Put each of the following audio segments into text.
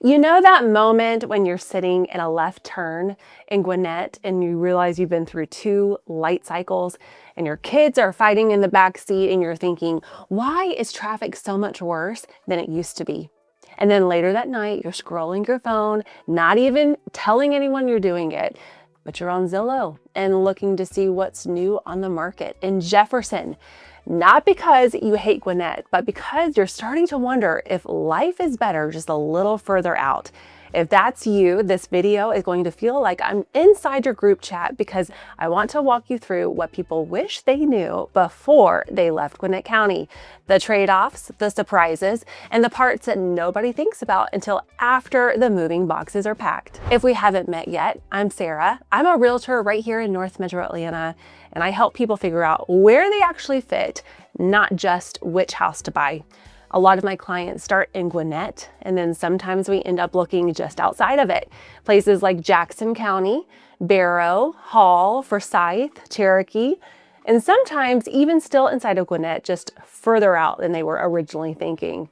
You know that moment when you're sitting in a left turn in Gwinnett and you realize you've been through two light cycles and your kids are fighting in the back seat and you're thinking, why is traffic so much worse than it used to be? And then later that night, you're scrolling your phone, not even telling anyone you're doing it, but you're on Zillow and looking to see what's new on the market in Jefferson. Not because you hate Gwinnett, but because you're starting to wonder if life is better just a little further out. If that's you, this video is going to feel like I'm inside your group chat because I want to walk you through what people wish they knew before they left Gwinnett County. The trade-offs, the surprises, and the parts that nobody thinks about until after the moving boxes are packed. If we haven't met yet, I'm Sarah. I'm a realtor right here in North Metro Atlanta, and I help people figure out where they actually fit, not just which house to buy. A lot of my clients start in Gwinnett, and then sometimes we end up looking just outside of it. Places like Jackson County, Barrow, Hall, Forsyth, Cherokee, and sometimes even still inside of Gwinnett, just further out than they were originally thinking.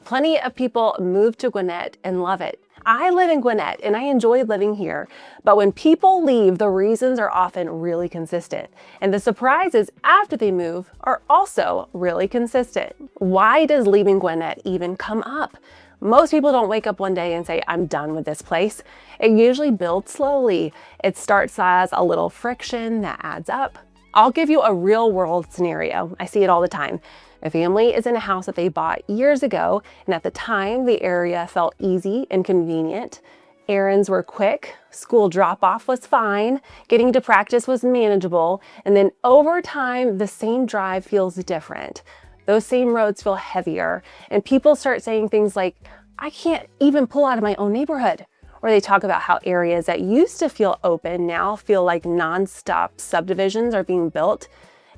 Plenty of people move to Gwinnett and love it. I live in Gwinnett and I enjoy living here, but when people leave, the reasons are often really consistent. And the surprises after they move are also really consistent. Why does leaving Gwinnett even come up? Most people don't wake up one day and say, I'm done with this place. It usually builds slowly. It starts as a little friction that adds up. I'll give you a real world scenario. I see it all the time. A family is in a house that they bought years ago, and at the time, the area felt easy and convenient. Errands were quick, school drop-off was fine, getting to practice was manageable, and then over time, the same drive feels different. Those same roads feel heavier, and people start saying things like, I can't even pull out of my own neighborhood. Or they talk about how areas that used to feel open now feel like non-stop subdivisions are being built.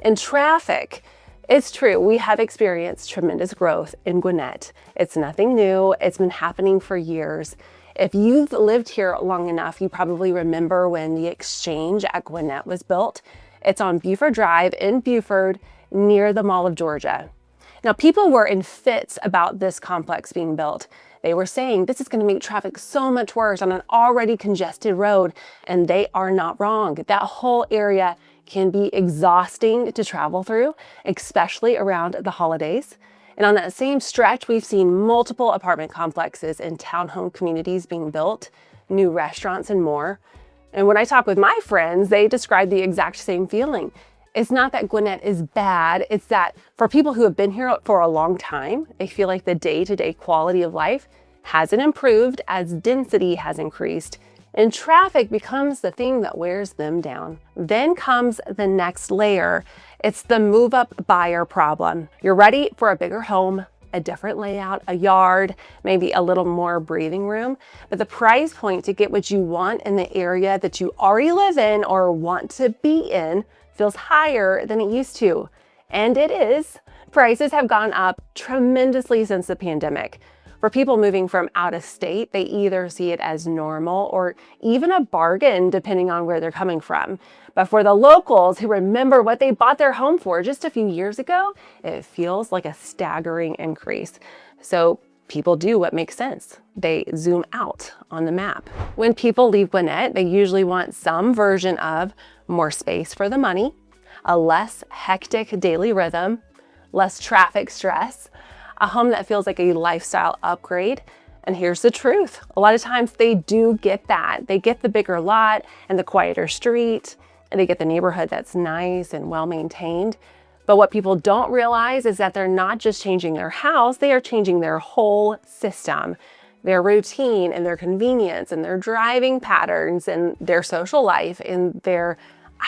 And traffic. It's true, we have experienced tremendous growth in Gwinnett. It's nothing new, it's been happening for years. If you've lived here long enough, you probably remember when the Exchange at Gwinnett was built. It's on Buford Drive in Buford, near the Mall of Georgia. Now, people were in fits about this complex being built. They were saying this is going to make traffic so much worse on an already congested road, and they are not wrong. That whole area can be exhausting to travel through, especially around the holidays. And on that same stretch, we've seen multiple apartment complexes and townhome communities being built, new restaurants and more. And when I talk with my friends, they describe the exact same feeling. It's not that Gwinnett is bad, it's that for people who have been here for a long time, they feel like the day-to-day quality of life hasn't improved as density has increased, and traffic becomes the thing that wears them down. Then comes the next layer. It's the move-up buyer problem. You're ready for a bigger home, a different layout, a yard, maybe a little more breathing room, but the price point to get what you want in the area that you already live in or want to be in feels higher than it used to. And it is. Prices have gone up tremendously since the pandemic. For people moving from out of state, they either see it as normal or even a bargain depending on where they're coming from. But for the locals who remember what they bought their home for just a few years ago, it feels like a staggering increase. So people do what makes sense. They zoom out on the map. When people leave Gwinnett, they usually want some version of more space for the money, a less hectic daily rhythm, less traffic stress, a home that feels like a lifestyle upgrade. And here's the truth. A lot of times they do get that. They get the bigger lot and the quieter street, and they get the neighborhood that's nice and well maintained. But what people don't realize is that they're not just changing their house, they are changing their whole system, their routine and their convenience and their driving patterns and their social life and their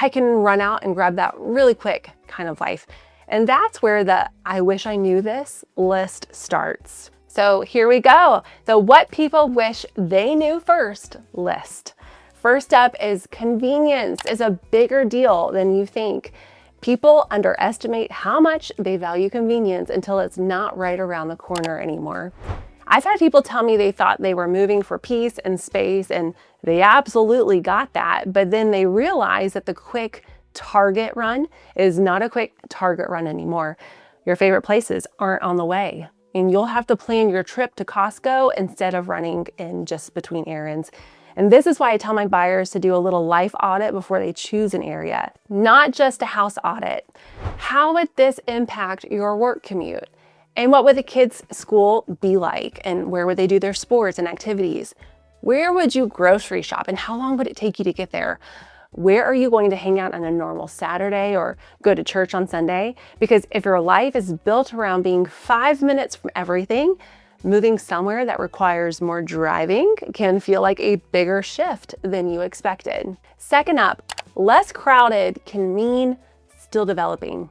I can run out and grab that really quick kind of life. And that's where the I wish I knew this list starts. So here we go. The what people wish they knew first list. First up is convenience is a bigger deal than you think. People underestimate how much they value convenience until it's not right around the corner anymore. I've had people tell me they thought they were moving for peace and space, and they absolutely got that, but then they realized that the quick Target run is not a quick Target run anymore. Your favorite places aren't on the way. and you'll have to plan your trip to Costco instead of running in just between errands. And this is why I tell my buyers to do a little life audit before they choose an area, not just a house audit. How would this impact your work commute? And what would the kids' school be like? And where would they do their sports and activities? Where would you grocery shop and how long would it take you to get there? Where are you going to hang out on a normal Saturday or go to church on Sunday? Because if your life is built around being 5 minutes from everything, moving somewhere that requires more driving can feel like a bigger shift than you expected. Second up, less crowded can mean still developing.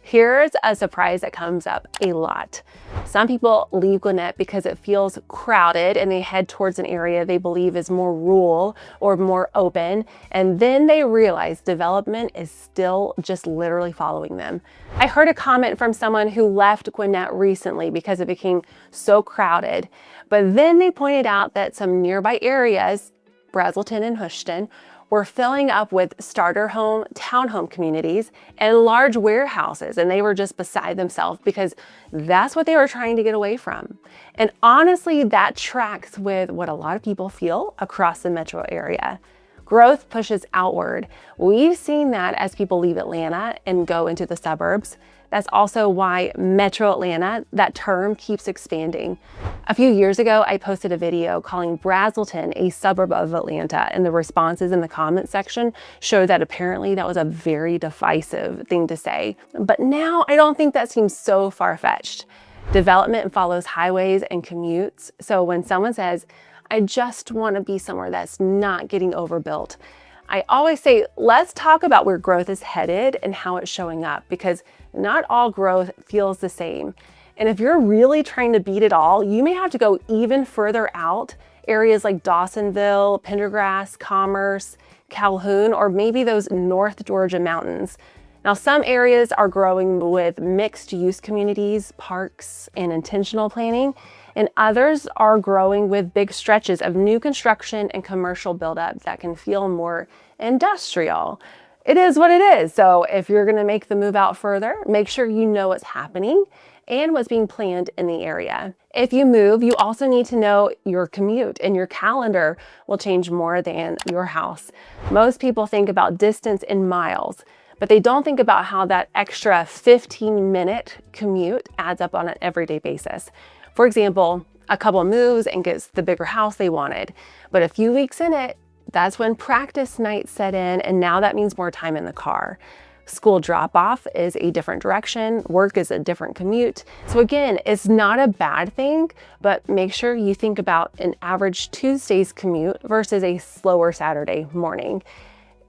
Here's a surprise that comes up a lot. Some people leave Gwinnett because it feels crowded and they head towards an area they believe is more rural or more open, and then they realize development is still just literally following them. I heard a comment from someone who left Gwinnett recently because it became so crowded, but then they pointed out that some nearby areas, Braselton and Houston, were filling up with starter home, townhome communities, and large warehouses, and they were just beside themselves because that's what they were trying to get away from. And honestly, that tracks with what a lot of people feel across the metro area. Growth pushes outward. We've seen that as people leave Atlanta and go into the suburbs. That's also why Metro Atlanta, that term, keeps expanding. A few years ago, I posted a video calling Braselton a suburb of Atlanta, and the responses in the comment section showed that apparently that was a very divisive thing to say. But now I don't think that seems so far-fetched. Development follows highways and commutes, so when someone says, I just want to be somewhere that's not getting overbuilt, I always say, let's talk about where growth is headed and how it's showing up, because not all growth feels the same. And if you're really trying to beat it all, you may have to go even further out, areas like Dawsonville, Pendergrass, Commerce, Calhoun, or maybe those North Georgia mountains. Now, some areas are growing with mixed use communities, parks, and intentional planning, and others are growing with big stretches of new construction and commercial buildup that can feel more industrial. It is what it is. So if you're going to make the move out further, make sure you know what's happening and what's being planned in the area. If you move, you also need to know your commute, and your calendar will change more than your house. Most people think about distance in miles, but they don't think about how that extra 15-minute commute adds up on an everyday basis. For example, a couple moves and gets the bigger house they wanted, but a few weeks in it, that's when practice nights set in, and now that means more time in the car. School drop-off is a different direction, work is a different commute. So again, it's not a bad thing, but make sure you think about an average Tuesday's commute versus a slower Saturday morning.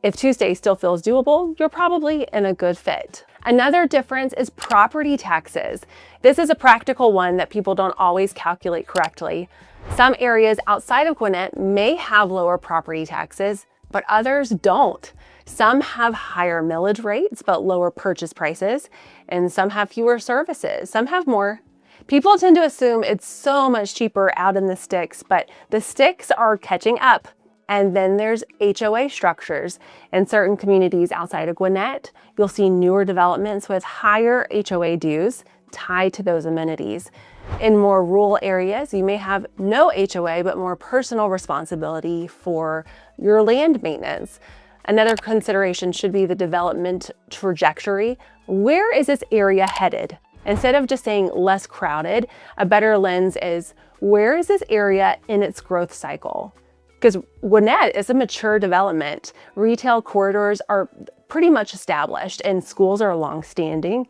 If Tuesday still feels doable, you're probably in a good fit. Another difference is property taxes. This is a practical one that people don't always calculate correctly. Some areas outside of Gwinnett may have lower property taxes, but others don't. Some have higher millage rates, but lower purchase prices, and some have fewer services. Some have more. People tend to assume it's so much cheaper out in the sticks, but the sticks are catching up. And then there's HOA structures. In certain communities outside of Gwinnett, you'll see newer developments with higher HOA dues tied to those amenities. In more rural areas, you may have no HOA, but more personal responsibility for your land maintenance. Another consideration should be the development trajectory. Where is this area headed? Instead of just saying less crowded, a better lens is, where is this area in its growth cycle? Because Gwinnett is a mature development. Retail corridors are pretty much established and schools are long-standing.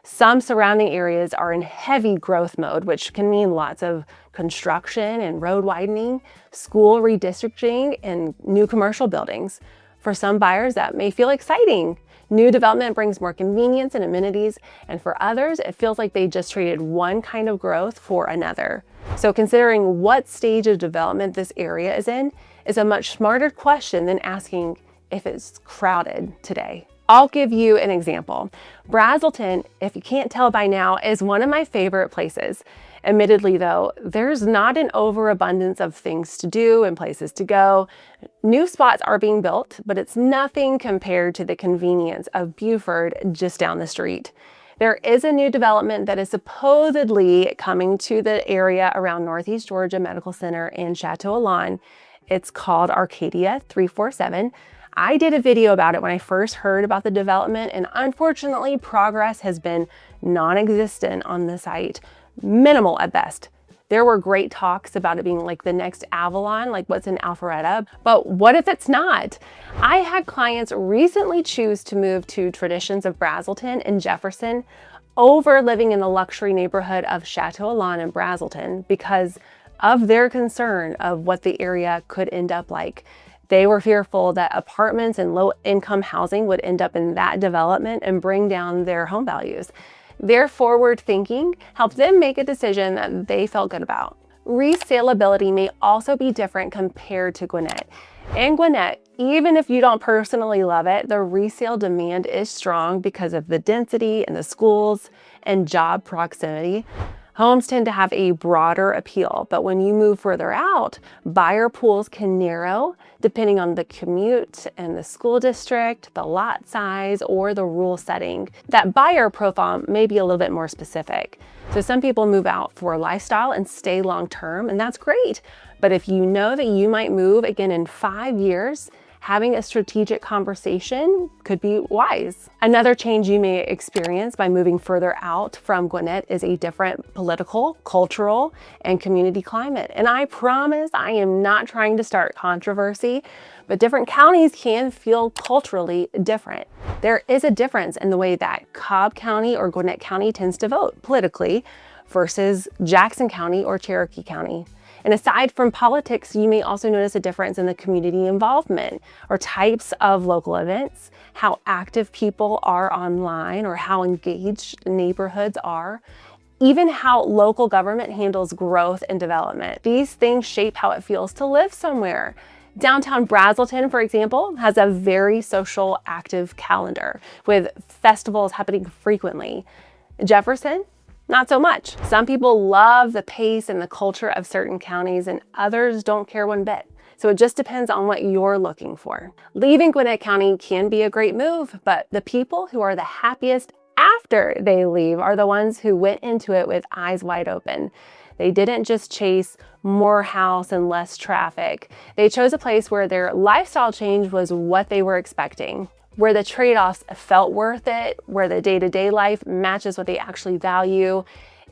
Some surrounding areas are in heavy growth mode, which can mean lots of construction and road widening, school redistricting, and new commercial buildings. For some buyers, that may feel exciting. New development brings more convenience and amenities, and for others, it feels like they just traded one kind of growth for another. So considering what stage of development this area is in is a much smarter question than asking if it's crowded today. I'll give you an example. Braselton, if you can't tell by now, is one of my favorite places. Admittedly though, there's not an overabundance of things to do and places to go. New spots are being built, but it's nothing compared to the convenience of Buford just down the street. There is a new development that is supposedly coming to the area around Northeast Georgia Medical Center and Chateau Alon. It's called Arcadia 347. I did a video about it when I first heard about the development, and unfortunately, progress has been non-existent on the site, minimal at best. There were great talks about it being like the next Avalon, like what's in Alpharetta, but what if it's not? I had clients recently choose to move to Traditions of Brazelton and Jefferson over living in the luxury neighborhood of Chateau Alon and Brazelton because of their concern of what the area could end up like. They were fearful that apartments and low-income housing would end up in that development and bring down their home values. Their forward thinking helped them make a decision that they felt good about. Resaleability may also be different compared to Gwinnett. In Gwinnett, even if you don't personally love it, the resale demand is strong because of the density and the schools and job proximity. Homes tend to have a broader appeal, but when you move further out, buyer pools can narrow depending on the commute and the school district, the lot size, or the rural setting. That buyer profile may be a little bit more specific. So some people move out for lifestyle and stay long term, and that's great. But if you know that you might move again in 5 years, having a strategic conversation could be wise. Another change you may experience by moving further out from Gwinnett is a different political, cultural, and community climate. And I promise I am not trying to start controversy, but different counties can feel culturally different. There is a difference in the way that Cobb County or Gwinnett County tends to vote politically versus Jackson County or Cherokee County. And aside from politics, you may also notice a difference in the community involvement or types of local events, how active people are online or how engaged neighborhoods are, even how local government handles growth and development. These things shape how it feels to live somewhere. Downtown Brazelton, for example, has a very social, active calendar with festivals happening frequently. Jefferson, not so much. Some people love the pace and the culture of certain counties and others don't care one bit. So it just depends on what you're looking for. Leaving Gwinnett County can be a great move, but the people who are the happiest after they leave are the ones who went into it with eyes wide open. They didn't just chase more house and less traffic. They chose a place where their lifestyle change was what they were expecting, where the trade-offs felt worth it, where the day-to-day life matches what they actually value.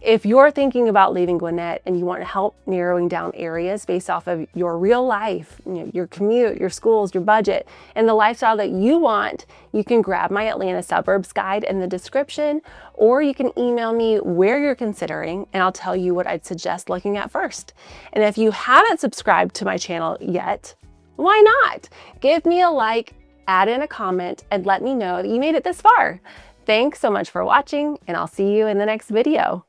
If you're thinking about leaving Gwinnett and you want help narrowing down areas based off of your real life, your commute, your schools, your budget, and the lifestyle that you want, you can grab my Atlanta Suburbs Guide in the description, or you can email me where you're considering and I'll tell you what I'd suggest looking at first. And if you haven't subscribed to my channel yet, why not? Give me a like, add in a comment, and let me know that you made it this far. Thanks so much for watching, and I'll see you in the next video.